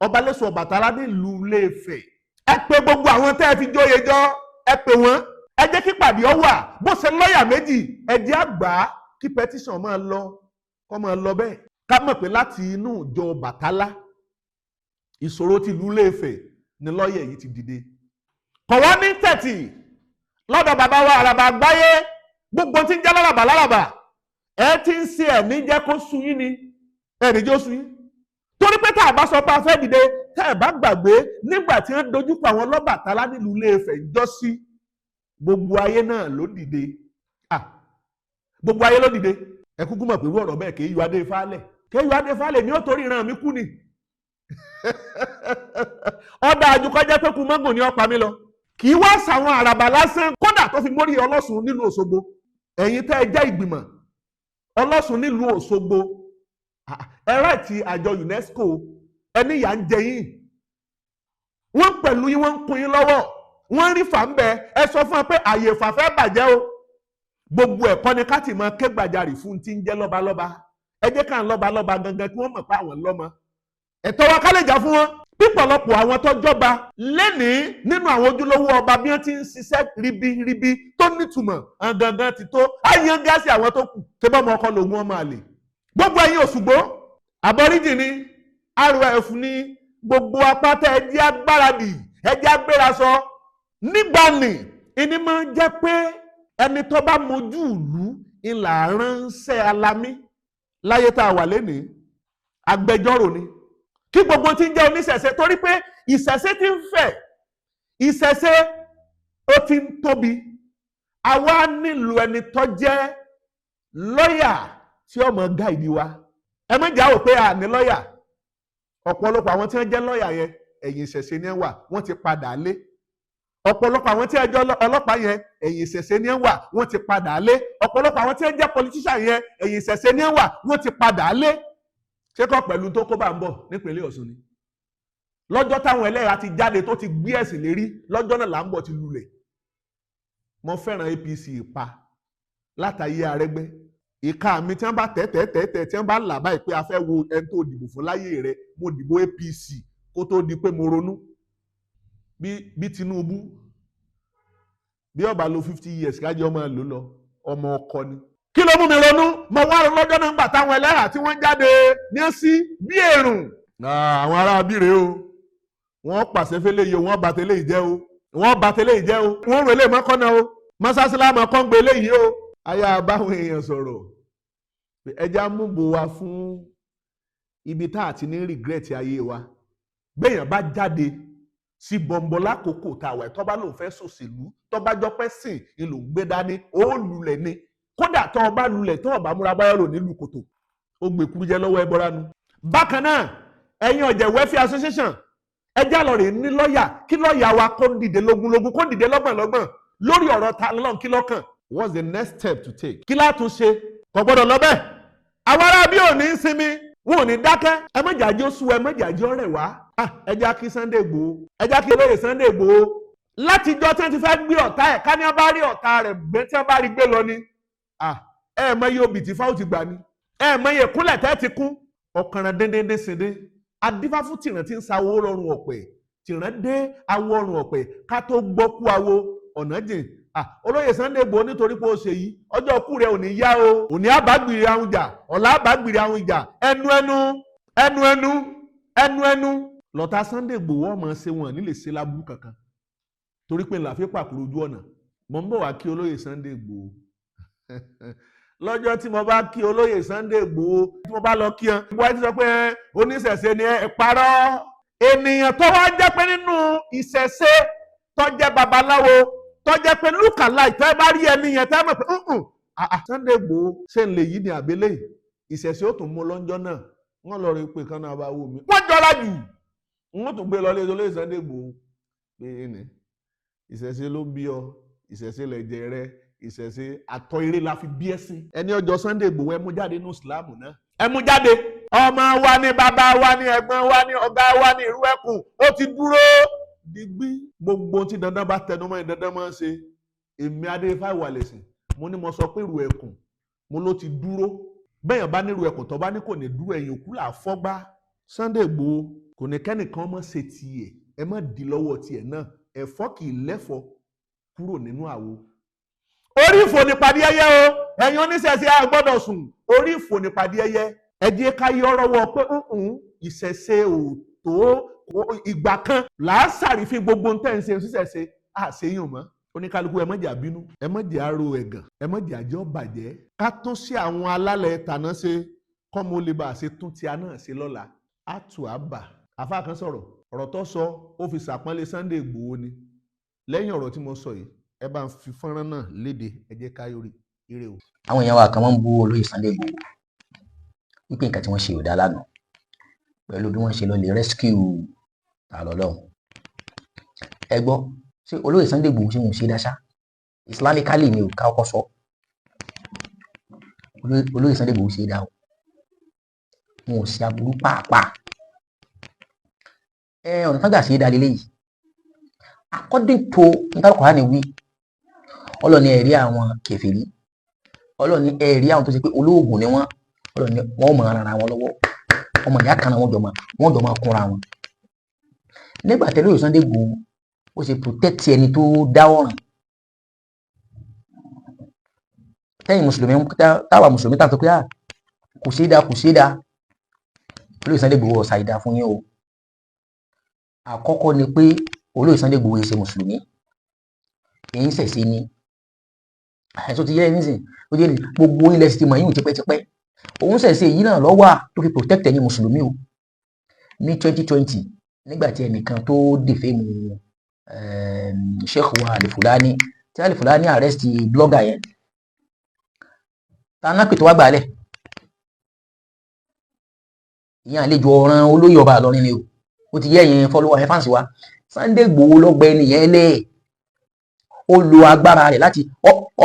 Speaker 1: Ọbalẹ́sùn Ọbàtálá nílùú Ilé-Ifẹ̀ ẹ pé gbogbo àwọn tẹ́ ẹ fi jóye jọ ẹ pè wọ́n ẹ jẹ́ kí pàdé ọ wà bó ṣe lọ́ọ̀yà méjì ẹ jẹ́ àgbà kí pẹtíṣàn máa lọ kọ́ máa lọ bẹ́ẹ̀ ká mọ̀ pé láti inú ìjọ Ọbàtálá ìṣòro ti ìlú Ilé-Ifẹ̀ ni lọ́ọ̀yà yìí ti dìde kọ̀wọ́ ní tẹ̀tì lọ́dọ̀ bàbá wa àràbà àgbáyé gbogbo tí ń jẹ́ lárabà ẹ ti ń ṣe ẹ̀mí jẹ́ kó sú yín ni ẹ̀rí jó sú yín torí pé tá a bá sọ pé a fẹ́ dìde tá ẹ bá gbàgbé nígbà tí wọ́n dojúkọ àwọn lọ́bàtálá nílùú Ilé-Ifẹ̀ jọ́sí gbogbo ayé náà ló dìde gbogbo ayé ló dìde ẹ kúkú mọ̀ pé irú ọ̀rọ̀ bẹ́ẹ̀ kì í yọ adé Ifálẹ̀ ni ó torí ìran mi kú ni ọ̀dà àjùkọ́jẹ́ pé kú mọ́gùn ni ó pa mí lọ kì í wá sàwọn àràbà lásán kódà tó fi mórí Ọlọ́sùn nílùú Òṣogbo ẹ̀yin tẹ́ ẹ jẹ́ ìgbìmọ̀ Ọlọ́sùn nílùú Òṣogbo ẹ̀rẹ́ ti àjọ UNESCO ẹni ìyà ń jẹ yín wọ́n pẹ̀lú yín wọ́n ń kún yín lọ́wọ́ wọ́n rí fà ń bẹ ẹ sọ fún wọn pé àyè ìfàfẹ́ bàjẹ́ o gbogbo ẹ̀kọ́ ni ká ti máa ké gbàjarì fún ti ń jẹ́ lọ́balọ́ba ẹ jẹ́ ká ń lọ́balọ́ba gangan kí wọ́n mọ̀ pé àwọn lọ́mọ ẹ̀tọ́ wa ká lè jà fún wọn pípọ̀lọpọ̀ àwọn tó jọba lénìí nínú àwọn ojúlówó ọba bí wọ́n ti ń ṣiṣẹ́ ribiribi tó nítumọ̀ gangan ti tó àyàn gáàsì àwọn tó kù tó bá ọmọ ọkọ lòun ọmọ àlè gbogbo ẹ̀yin Òṣùgbó àbọ̀ríjì ni RF ní gbogbo apáta ẹjẹ́ agbáradì ẹjẹ́ agbérasọ nígbàanì ìní máa ń jẹ́ pé ẹni tó bá mojú ìlú ìlà ránṣẹ́ alamí láyé tá a wà lénìí agbẹjọ́rò ni kí gbogbo tí ń jẹ́ oníṣẹ̀ṣe, torí pé ìṣẹ̀ṣe ti ń fẹ̀, ìṣẹ̀ṣe ó ti ń tóbi. Àwa nílò ẹni tó jẹ́ lọ́yà tí ó mọ gáìdì wa. Ẹ má jà wò pé a ní lọ́yà. Ọ̀pọ̀lọpọ̀ àwọn tí wọ́n jẹ́ lọ́yà yẹn ẹ̀yìn ìṣẹ̀ṣe ni wà, wọ́n ti padà lé. Ọ̀pọ̀lọpọ̀ àwọn tí wọ́n jẹ́ ọlọ́pàá yẹn ẹ̀yìn ìṣẹ̀ṣe ni wà, wọ́n ti padà lé. Ọ̀pọ̀lọpọ̀ àwọn tí wọ́n jẹ́ politician yẹn ẹ̀yìn ìṣẹ̀ṣe ni wà, wọ́n ti padà lé. Ṣé kọ́ pẹ̀lú tó kó bá ń bọ̀ nípínlẹ̀ Ọ̀ṣun ni? Lọ́jọ́ táwọn ẹlẹ́yà ti jáde tó ti gbé ẹ̀sìn lérí, lọ́jọ́ náà là ń bọ̀ ti lulẹ̀. Mo fẹ́ràn APC pa látàyé Arẹ́gbẹ́. Ìka mi tí wọ́n bá tẹ́tẹ́tẹ́tẹ́ tí wọ́n bá là báyìí pé a fẹ́ wo ẹni tó dìbò fún láyé rẹ̀, mo dìbò APC kó tó di pé mo ronú. Bí Tinubu bí ó bá lo 50 years kájọ ọmọ lò lọ, ọmọ ọkọ ni. Kí ló mú mi ronú? Mo wá lọ́jọ́ náà gbà táwọn ẹlẹ́yà tí wọ́n jáde ní sí bí èrùn. Àwọn ará abíre o, wọ́n pàṣẹ fẹ́lẹ́ yìí o, wọ́n bà tẹ́lẹ̀ ìjẹ́ o, wọ́n bà tẹ́lẹ̀ ìjẹ́ o, wọ́n rò lè mọ́kànnà o, mọ́sásílámù kan gbé eléyìí o. Ayá báwọn èèyàn sọ̀rọ̀ ẹja múbo wa fún ibi tá àti ní regret ayé wa. Béèyàn bá jáde sí bọ̀m̀bọ̀ lákòókò tá a wà tó bá lòun fẹ́ ṣòṣèlú, tó bá jọ pẹ́ sìn ní lòun gbé dání, ó lulẹ̀ ni. Kódà tó o bá lulẹ̀ tó o bá múra báyọ̀ lò nílùú kòtò, ó gbé kúrú jẹ́ lọ́wọ́ ẹbọra nu. Bákan náà ẹ̀yin ọ̀jẹ̀ welfare association ẹjá lọ rè ní lọ́ọ̀yà, kí lọ́ọ̀yà wa kó dìde lógúnlógún, kó dìde lọ́gbọ̀nlọ́gbọ̀n lórí ọ̀rọ̀ ta lọ́n kí lọ́kàn. What's the next step to take? Kí látún ṣe? Kò gbọ́dọ̀ lọ bẹ́ẹ̀. Àwọn ará bí ò ní sinmi, wọn ò ní dákẹ́. Ẹ má jàjẹ́ oṣù, ẹ má jàjẹ́ ọ̀rẹ́ wá. Ẹ já kí Sunday Igboho, ẹ já kí olóyè Sunday Igboho. Látijọ́ tí wọ́n ti fẹ́ gbé ọ̀tá ẹ̀, ká ní wọ́n bá rí ọ̀tá rẹ̀ gbé tí wọ́n bá rí gbé lọ ni. Ẹ mọ iye obì tí fáwọn ti gbà ni. Ẹ mọ iye kúnlẹ̀ tẹ́ ti kún. Ọ̀kànràn déndéndé sèdé. Adífá fún tìràn tí ń sa owó lọ́rùn ọ̀pẹ̀. Tìràn dé awọ ọrùn ọ̀pẹ̀ ká tó gbọ́ kú awo ọ̀nà jìn. Olóyè Sunday Igboho nítorí pé ó ṣe yìí, ọjọ́ ọkú rẹ̀ ò ní yá o, òní àbágbìrì àwọn ìjà, ọ̀la àbágbìrì àwọn ìjà, ẹnu lọ́tà Sunday Igboho ọmọ ṣe wọn nílé ṣe lábúrú kankan torí pé làfẹ́ pàkúrò ojú ọ̀nà. Mo ń bọ̀ wá kí olóyè Sunday Igboho lọ́jọ́ tí mo bá kí olóyè Sunday Igboho tí mo bá lọ kí wọn, ìwọ ti sọ pé oníṣẹ̀ṣe ni ẹ parọ́. Ènìyàn tó wá jẹ́ pé nínú ìṣẹ̀ṣe tó jẹ́ babaláwo tó jẹ́ pé lùkàláì tẹ́ bá rí ẹni yẹn tẹ́ mọ̀ pé Sunday Igboho ṣe ń lè yí ní àbẹ́lẹ̀ ìṣẹ̀ṣe ó tún mú lọ́jọ́ náà, wọ́n lọ rí pé kan náà bá wò mí, wọ́n jọra jù, wọ́n tún gbé lọ lé olóyè Sunday Igboho pé ní ìṣẹ̀ṣe ló bí ọ, ìṣẹ̀ṣe lẹ̀jẹ̀ rẹ, ìṣẹ̀ṣe àtọ̀ eré la fi bí ẹ̀sìn. Ẹni ọjọ́ Sunday Igboho ẹ mú jáde nínú ìsìlámù náà, ẹ mú jáde. Ọmọ wa ni, bàbá wa ni, ẹ̀gbọ́n wa ni, ọ̀gá wa ni, ìrú ẹkùn ó ti dúró digbí. Gbogbo tí dandan bá tẹnu mọ́ dandan máa ń ṣe. Èmi Adéfáì Wàlẹ̀sìn mo ní mo sọ pé ìrú ẹkùn mo ló ti dúró. Bẹ́ẹ̀yàn bá ní ìrú ẹkùn tó bá ní kò ní dúró, ẹ̀yìn òkú là fọ́gbá. Sunday Igboho kò ní kẹ́nìkan mọ́ ṣe tiẹ̀, ẹ má di lọ́wọ́ tiẹ̀ náà, ẹ̀fọ́ kì í lẹ́fọ́ kúrò nínú àwo. Orí ìfò ní pàdé ẹyẹ o, ẹ̀yin oníṣẹ̀ṣe a gbọ́dọ̀ sùn, orí ìfò ní pàdé ẹyẹ. Ẹ jẹ́ ká yọ ọ̀rọ̀ pé ìṣẹ̀ṣe ò tó ìgbà kan làásàrí fi gbogbo tẹ́ ń ṣe ṣíṣẹ̀ṣe àṣeyàn mọ́. Oníkálukú ẹ má jà bínú, ẹ má jà ro ẹ̀gàn, ẹ má jà jẹ́ ọ̀bàjẹ́. Ká tún sí àwọn alálẹ̀ tàná ṣe kọ́mọ olè bá ṣe tún ti àná ṣe lọ́la. Àtù àbà àfáà kan sọ̀rọ̀, ọ̀rọ̀ tó sọ ó fi ṣàpọ́nlé Sunday Igboho ni. Lẹ́yìn ọ̀rọ̀ tí mo sọ yìí, ẹ bá ń fi fọ́nrán náà léde, ẹ jẹ́ ká yọrí ire o.
Speaker 6: Àwọn èèyàn wa kan máa ń bú olóyè Sunday Igboho wípé nǹkan tí wọ́n ṣe ò dá lánàá pẹ̀lú bí wọ́n ṣe lọ lè rescue àlọ́lọ́hún. Ẹ gbọ́, ṣé olóyè Sunday Igboho ṣe wọn ò ṣe dáṣá? Islamically ni ò ká ọkọ sọ. Olóyè Sunday Igboho ṣe dá o, wọn ò ṣe aburú pàápàá. Ọ̀nà tágbà ṣe é dá lélẹ́yìí. According to nǹkan Kùránì wí, Ọlọ́run ní ẹ̀rí àwọn kèfèrí, Ọlọ́run ní ẹ̀rí àwọn tó ṣe pé olóògùn ni wọ́n, Ọlọ́run ní wọ́n mọ̀ ara wọn lọ́wọ́, ọmọ ìyá kan náà wọ́n jọ máa kúnra wọn. Nígbà tẹ́lẹ̀ olóyè Sunday Igboho ó ṣe protect ẹni tó dá ọ̀ràn. Tẹ́yìn mùsùlùmí táwa mùsùlùmí tàbí pé kò ṣe é dá olóyè Sunday Igboho ọ̀sà ìdá fún yín o. Àkọ́kọ́ ni pé olóyè Sunday Igboho ṣe mùsùlùmí, èyí ń ṣẹ̀ṣẹ̀ ni àìsàn ti yẹ ẹ nísìn ó jẹ́ gbogbo ilẹ̀ sì ti mọ̀ yín tipẹ́tipẹ́. Òun ṣẹ̀ṣẹ̀ yìí náà lọ́wọ́ tó fi protect ẹ̀yin mùsùlùmí o. ní 2020 nígbà tí ẹnìkan tó dìfẹ́mù Sheikh wa Al-Fulani tí Al-Fulani arrest blogger yẹn tànà pè tó wá gbàlẹ̀ ìyẹn àlejò ọ̀ràn olóyè ọba Ìlọrin ni ó ti yẹ ẹ̀yin follower ẹ̀ fáǹsì wa Sunday Igboho lọ́gbẹ́ nìyẹn lẹ̀ ó lo agbára rẹ̀ láti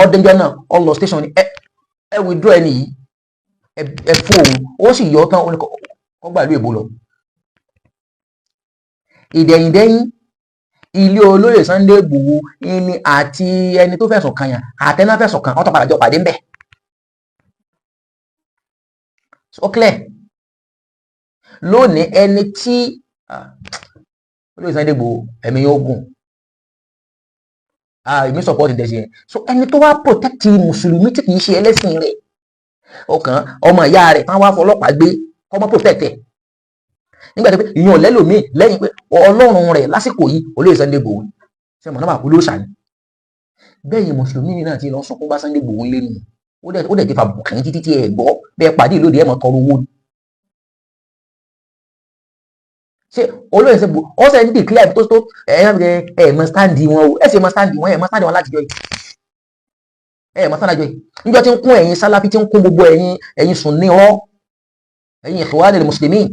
Speaker 6: ọdẹjọ́ náà ó lọ station ni ẹ withdraw ẹni yìí ẹ fún òun ó sì yọ tán ó gbà ìlú èbó lọ ìdẹ̀yìndẹ́yìn ilé olóyè Sunday Igboho ní àti ẹni tó fẹ̀sùn kàn yàn àtẹná fẹ̀sùn kàn wọ́n tó padà jọ pàdé ńbẹ̀ so clear lónìí ẹni tí olóyè Sunday Igboho ẹ̀mí yóò gùn èmi support ìdẹ̀sí yẹn so ẹni tó wá protect mùsùlùmí tí kìí ṣe ẹlẹ́sìn rẹ̀ ọkàn ọmọ ìyá rẹ̀ táwọn wá fọlọ́pàá gbé ọmọ protect ẹ̀ nígbà tó pé ìyẹn lẹ́lòmíì lẹ́yìn pé ọlọ́run rẹ̀ lásìkò yìí olóyè Sunday Igboho ṣe mọ̀ náà máa kú lóṣà ni bẹ́ẹ̀ yìí mùsùlùmí náà ti lọ sọ fún bá Sunday Igboho lé nù ó dẹ̀ ti fa bùkàn títí tí ẹ gbọ́ bẹ́ẹ̀ pàdé ìlóde ẹ̀ mọ̀ tọrọ owó ni ṣe olóyè ṣe bò ó ṣe ń declare tó mọ stand wọn o ẹ ṣe mọ stand wọn láti jọ yìí mọ stand jọ yìí níjọ́ tí ń kún ẹ̀yin Salafi tí ń kún gbogbo ẹ̀yin Sunni ọ ẹ̀yin Ikhwanul Muslimin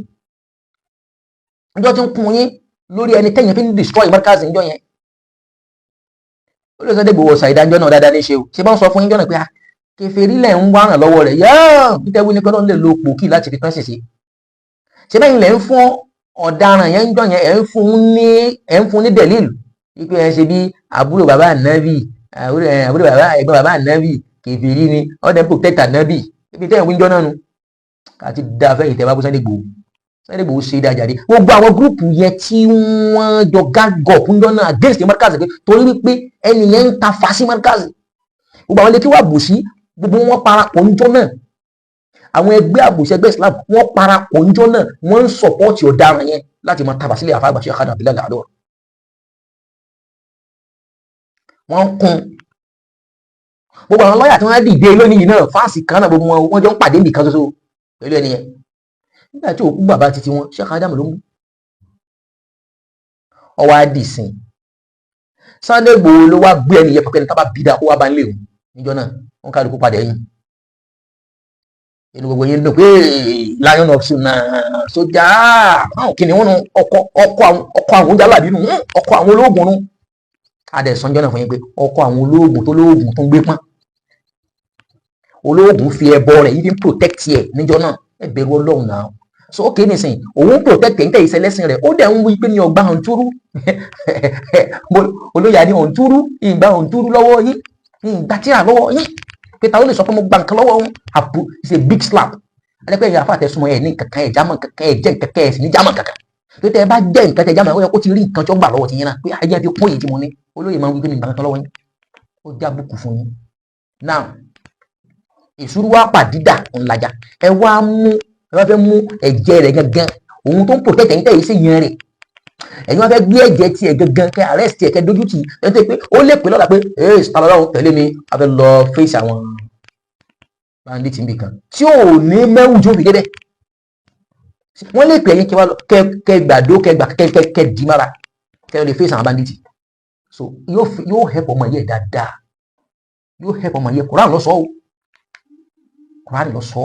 Speaker 6: níjọ́ tí ń kún yín lórí ẹni tẹ́yìn fi ń destroy Markaz níjọ́ yẹn olóyè Sunday Igboho ṣàìdájọ́ náà dáadáa ní ṣe o ṣe bá ń sọ fún yín jọ́nà pé kèfèrí lẹ̀ ń wá ràn lọ́wọ́ rẹ̀ yáà nítorí ní pẹ́lú lè lo pòkì láti fi pẹ́sì sí ṣe bẹ́yìn lẹ̀ ń fún ọ̀daràn yẹn ń jọ yẹn ẹ̀ ń fún ní dẹ̀lílù wípé ẹ ṣe bí àbúrò bàbá ànábì àbúrò bàbá ẹ̀gbọ́n bàbá ànábì kèfèrí ni ọ̀dẹ̀ protect ànábì ibi tẹ́yìn wíjọ́ náà nu àti dáfẹ́ ìtẹ́wá bó Sunday Igboho Sunday Igboho ṣe dájáde gbogbo àwọn gúrùpù yẹn tí wọ́n jọ gágọ̀ fún jọ náà against the Markaz pé torí wípé ẹni yẹn ń ta fásí Markaz gbogbo àwọn ilé tí wà bù sí gbogbo wọn parapọ̀ níjọ́ náà àwọn ẹgbẹ́ àbòsí ẹgbẹ́ Islam wọ́n parapọ̀ níjọ́ náà wọ́n ń sọ̀pọ́ọ̀tì ọ̀daràn yẹn láti máa tàbà sílẹ̀ àfáàgbà Sheikh Abdullahi Al-Ador wọ́n kún gbogbo àwọn lọ́yà tí wọ́n dìde lónìí náà fáàsì kan náà gbogbo wọn jọ ń pàdé nìkan ṣoṣo pẹ̀lú ẹni yẹn nígbà tí òkú bàbá titi wọn Sheikh Adam ló mú ọwọ́ àdìsìn Sunday Igboho ló wá gbé ẹni yẹn pẹ̀lú ẹni tábà bídà kó wá bá ń lè níjọ́ náà wọ́n kálukú padà ẹ̀yìn inú gbogbo yẹn dùn pé Lion of Sunnah sójà kìnìún wọn ọkọ àwọn jálàbí nù ọkọ àwọn olóògùn nù adẹ̀sánjọ́ náà fún yín pé ọkọ àwọn olóògùn tó lóògùn tó ń gbé pọ́n olóògùn fi ẹbọ rẹ̀ yìí fi ń protect ẹ̀ níjọ́ náà ẹ bẹ̀rù Ọlọ́run náà so ó kéé nìsín òun protect ẹ̀ ń tẹ̀ ìṣẹ̀lẹ̀sìn rẹ̀ ó dẹ̀ ń wí pé ní ọgbà òǹtúrú olóyè ní òǹtúrú ìgbà òǹtúrú lọ́wọ́ yín ìgbà tíra lọ́wọ́ yín pété àwọn lè sọ pé mo gba nǹkan lọ́wọ́ òun àpò it's a big slap alẹ́pẹ́ ìyá àfàtẹ́ súnmọ́ ẹ̀ ní kankan ẹ̀ jámọ̀ kankan ẹ̀ jẹ́ kankan ẹ̀ sì ní jámọ̀ kankan pété ẹ bá jẹ́ nǹkan tẹ̀ jámọ̀ ẹ̀ ó yẹ kó ti rí nǹkan tó gbà lọ́wọ́ ti yín náà pé ayé fi kún èyí tí mo ní olóyè máa ń wí pé mi gbà nǹkan lọ́wọ́ yín ó já bùkù fún yín now ìṣúrú wa pàdídà ńlájà ẹ wá fẹ́ mú ẹ̀jẹ̀ rẹ̀ gangan òun tó ń protect ẹ̀yin tẹ̀ yìí sí yẹn rẹ̀ ẹ̀yin wá fẹ́ gbé ẹ̀jẹ̀ tiẹ̀ gangan kẹ́ arrest tiẹ̀ kẹ́ dójú tì ẹ̀ tó pé ó lè pè lọ́la pé Ọlọ́run tẹ̀lé mi a fẹ́ lọ face àwọn bandit níbi kan tí ò ní mẹ́wù jó fi débẹ̀ wọ́n lè pè ẹ̀yin kẹ́ gbàdó kẹ́ dì mára kẹ́ lè face àwọn bandit so yóò help ọmọ yẹ dáadáa yóò help ọmọ yẹ Quran lọ sọ o Quran lọ sọ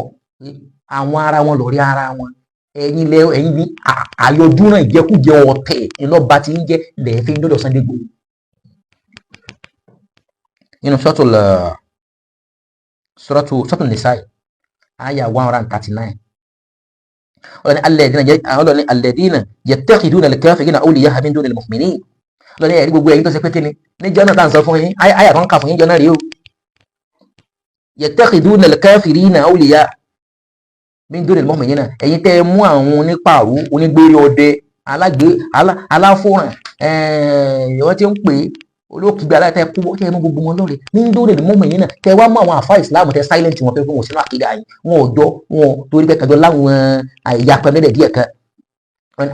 Speaker 6: àwọn ara wọn lọ rí ara wọn ẹ̀yin ní àyọdún náà ìjẹkújẹ ọ̀tẹ̀ ìlọba tí ń jẹ lẹẹfin dọdọ Sunday Igboho nínú suratul Nisa àyà 139 ọlọ́ni alladhina yattakhiduna al-kafirina awliya'a min dunil mu'minin ọlọ́ni ẹ̀rí gbogbo ẹ̀yin tó ṣe pé kíni níjọ́ náà tá à ń sọ fún yín àyà kan kà fún yín jọ náà rí o yattakhiduna al-kafirina awliya'a min dunil mu'minina ẹ̀yin tẹ́ mú àwọn onípàrọ̀ onígbèrè ọdẹ aláfòràn wọ́n ti ń pè é olókìgbé aláìtẹ́ kú tẹ́ mú gbogbo wọn lọ́rẹ̀ min dunil mu'minina tẹ́ wá mú àwọn àfáà ìsìláàmù tẹ́ silent wọn fẹ́ fún wọn sínú àkídà yìí wọn ò jọ wọn torí bẹ́ẹ̀ kájọ láwọn àyàpẹ́ mẹ́lẹ̀ díẹ̀ kan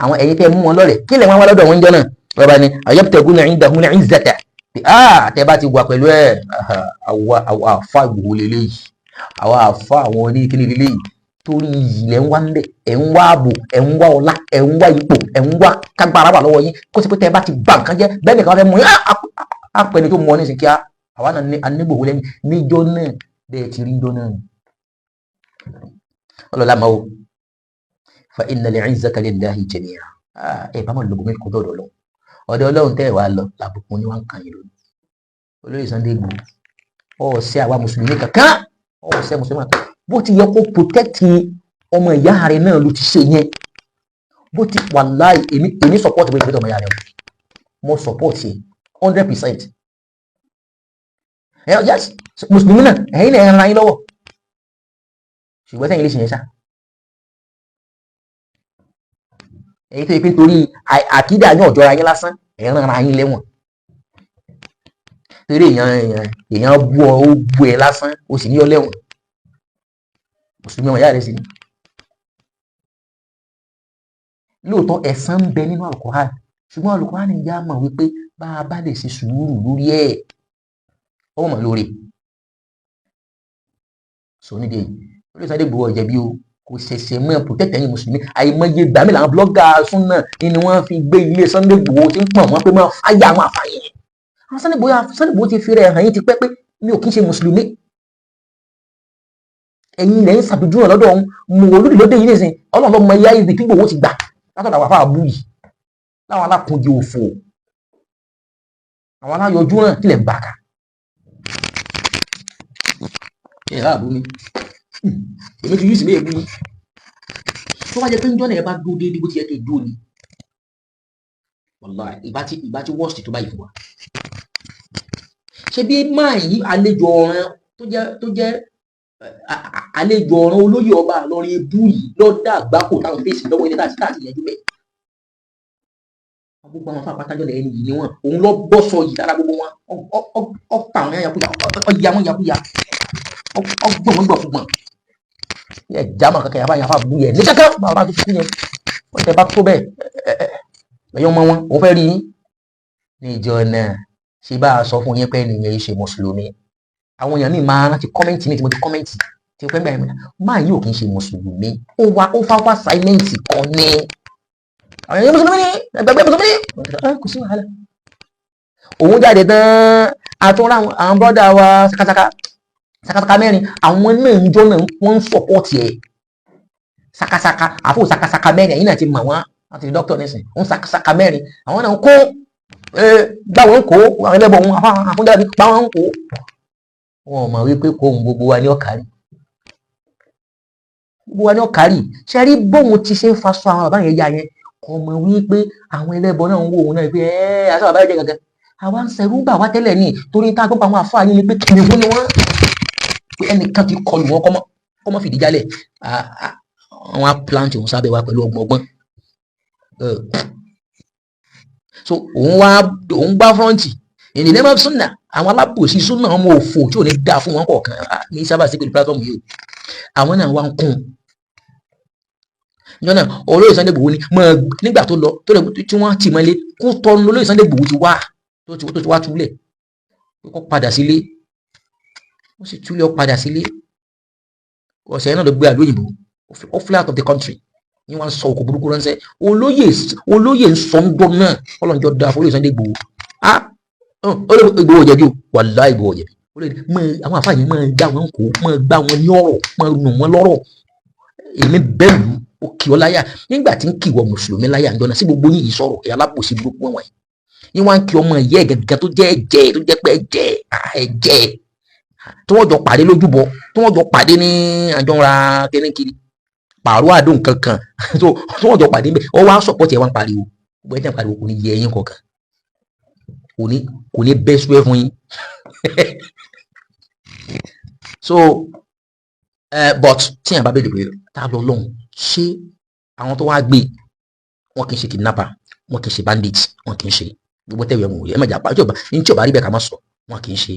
Speaker 6: àwọn ẹ̀yin tẹ́ mú wọn lọ́rẹ̀ kí lè wọ́n wá lọ́dọ̀ wọn jọ náà rọ́bà ni ayabtaguna indahumul izzata tẹ́ bá ti wà pẹ̀lú ẹ̀ àwọn àfáà Ìgbòho lélẹ́yìí àwọn àfáà àwọn oníkíní lélẹ́yìí torí iyì lẹ̀ ń wá ń bẹ̀ ẹ̀ ń wá ààbò ẹ̀ ń wá ọlá ẹ̀ ń wá ipò ẹ̀ ń wá kágbára wà lọ́wọ́ yín kó sì pé tẹ́ ẹ bá ti gbà nǹkan jẹ́ bẹ́ẹ̀ nìkan fẹ́ mú yín á pẹ́ ni tó mú ọ nísìnyí kí àwa náà anígbòho lẹ́yìn níjọ́ náà bẹ́ẹ̀ ti rí níjọ́ náà ọlọ́lá máa wò fa innal izzata lillahi jami'a ẹ bá máa lògùn mi kó dọ̀dọ̀ lọ ọ̀dọ̀ ọlọ́run tẹ́ ẹ̀ wá lọ làbùkún ni wọ́n ń kàn yín lónìí olóyè Sunday Igboho ọ̀sẹ̀ àwa mùsùlùmí kankan ọ̀sẹ̀ mùsùlùmí kankan bó ti yẹ kó protect ọmọ ìyá rẹ̀ náà ló ti ṣe yẹn bó ti wàláì èmi support bó ti protect ọmọ ìyá rẹ̀ mo support yẹ 100%. Yes mùsùlùmí náà ẹ̀yin náà ẹ̀ràn yín lọ́wọ́ ṣùgbọ́n sẹ́yìn lè ṣe yẹn ṣá èyí tó yẹ pé torí àkídà yín ọ̀jọ́ra yín lásán ẹ̀ràn ara yín lẹ́wọ̀n torí èèyàn bú ọ ó bú ẹ lásán ó sì ní ọ lẹ́wọ̀n mùsùlùmí ọmọ ìyá rẹ̀ sì ní. lóòótọ́ ẹ̀san ń bẹ nínú Al-Qur'an ṣùgbọ́n Al-Qur'an ní yá mọ̀ wípé bá a bá lè ṣe sùúrù lórí ẹ̀ ọwọ́ mọ̀ lórí sọ nídìí èyí olóyè Sunday Igboho ọ̀jẹ̀bi o kò ṣẹ̀ṣẹ̀ mọ́ protect ẹ̀yin mùsùlùmí àìmọye gbàmí làwọn blọ́gà súnà ni wọ́n fi gbé ilé Sunday Igboho tí ń pọ̀ wọ́n pé máa fáyà máa fàyè àwọn Sunday Igboho ti fi rẹ̀ hàn yín ti pẹ́ pé mi ò kí ń ṣe mùsùlùmí ẹ̀yin ilẹ̀ ń ṣàdójú rẹ̀ lọ́dọ̀ mò olódì lóde yìí nìsín ọlọ́run lọ́mọ ẹ̀yà ibi tí Igboho ti gbà látọ̀dọ̀ àwọn afáàbù yìí láwọn alákùnjẹ òfò àwọn aláyọjú náà tilẹ̀ ń bàkà ẹ̀ láàbù mi èmi ti yí sí léèbù yín tó wá jẹ́ pé njọ́ náà ẹ bá dúró déédéé bó ti yẹ kí n dúró ni wàláhì ìbá ti wọ́ọ̀sì tó báyìí fún wa ṣe bí máa yí àlejò ọ̀ràn tó jẹ́ àlejò ọ̀ràn olóyè ọba Ìlọrin ebú yìí lọ́dà àgbákò táwọn fèsì lọ́wọ́ ilé táàtì yẹn jùlẹ̀ gbogbo àwọn afáàpá tájọ́ lẹ́yìn yìí ni wọn òun lọ bọ́ sọ yìí lára gbogbo wọn ọ̀pá àwọn yakuya ọ̀yà wọn yakuya ọgbọ̀n wọn gbọ̀ fún gbọ̀n yẹ jama kankan yafa bu yẹ ní kankan bàbá tó fi yẹn wọ́n tẹ bá tó bẹ́ẹ̀ ẹ̀yọ́ ọmọ wọn òun fẹ́ rí yín níjọ náà ṣe bá a sọ fún yín pé ènìyàn yìí ṣe mùsùlùmí àwọn èèyàn mi máa rántí kọ́mẹ́ǹtì mi tí mo ti kọ́mẹ́ǹtì tí o fẹ́ gbà yẹn máa yìí ò kì í ṣe mùsùlùmí ó fá wá sáímẹ́ǹtì kan ní àwọn èèyàn mùsùlùmí ní ẹgbẹgbẹ mùsùlùmí kò sí wàhálà òun jáde tán àtúnrà àwọn bọ́dà wa sakasaka mẹ́rin àwọn náà ń jọ náà wọ́n ń sọ̀pọ̀tì ẹ̀ sakasaka àfọ sakasaka mẹ́rin ẹ̀yìn náà ti mọ̀ wọ́n àti dókítà nísìn ń sakasaka mẹ́rin àwọn náà ń kó gbà wọ́n kó àwọn ẹlẹ́bọ̀ wọn àfúnjáde gbà wọ́n kó wọn ò mọ̀ wípé kó ohun gbogbo wa ní ọ̀kárí gbogbo wa ní ọ̀kárí ṣe rí bóun ti ṣe ń faṣọ àwọn bàbá yẹn yá yẹn kò mọ̀ wípé àwọn ẹlẹ́bọ̀ náà ń wo òun náà pé àṣà bàbá yẹn jẹ́ gangan àwa ń ṣẹ̀rú bà wá tẹ́lẹ̀ ní torí tá a gbọ́ pa àwọn àfáà yín ni pé kìnìún ni wọ́n pé ẹnìkan ti kọlù wọn kọ́mọ́ fìdí jálẹ̀ àwọn plant òun sábẹ́ wa pẹ̀lú ọgbọ̀n so òun gbá fọ́ǹtì ìnìlẹ̀ máa súnà àwọn alábòsí súnà ọmọ òfò tí ò ní dáa fún wọn kọ̀ọ̀kan ní sábà sí pẹ̀lú platform yìí àwọn náà wá ń kún ìjọ náà olóyè Sunday Igboho ni nígbà tó lọ tí wọ́n ti mọ́lé kó tọ́nu olóyè Sunday Igboho ti wá tó ti wá túlẹ̀ kó padà sílé ó sì túlẹ̀ ó padà sílé ọ̀sẹ̀ náà ló gbé àlọ́ òyìnbó ó fly out of the country ní wọ́n sọ òkú burúkú ránṣẹ́ olóyè ń sọ ń gbọ́ náà ọlọ́njọ́ da fún olóyè Sunday Igboho Igboho jẹ̀bi o wàláhì Igboho jẹ̀bi àwọn àfáà yẹn máa gbá wọn kó máa gbá wọn ní ọ̀rọ̀ máa nù wọn lọ́rọ̀ èmi bẹ́ẹ̀ lù ó kì ọ́ láyà nígbà tí ń kì wọ mùsùlùmí láyà ń jọ́nà sí gbogbo yìí sọ̀rọ̀ ẹ̀yà alábòsí burúkú wọn wọ̀nyí ní wọ́n ń kí ọmọ ìyá ẹ̀ gẹ́gẹ́ tó jẹ́ ẹ̀jẹ̀ tó jẹ́ pé ẹ̀jẹ̀ tí wọ́n jọ pàdé lójúbọ tí wọ́n jọ pàdé ní àjọra kẹ́nìkiri pààrọ̀ àdóhùn kankan tí wọ́n jọ pàdé bẹ́ẹ̀ ọ wá sọ̀pọ̀ tí ẹ wá ń pariwo gbogbo ẹ̀jẹ̀ ń pariwo kò ní yẹ ẹyin kọ̀ọ̀kan kò ní bẹ́ sùẹ́ fún yín so but tí yẹn bá bẹ̀rẹ̀ pé tá a lọ lọ́hùn ṣé àwọn tó wá gbé wọn kì í ṣe kidnapper wọn kì í ṣe bandits wọn kì í ṣe gbogbo tẹ̀wé ẹ̀mú ẹ̀ mẹ́jà pàjọba ní tí ò bá rí bẹ́ẹ̀ ká má sọ wọn kì í ṣe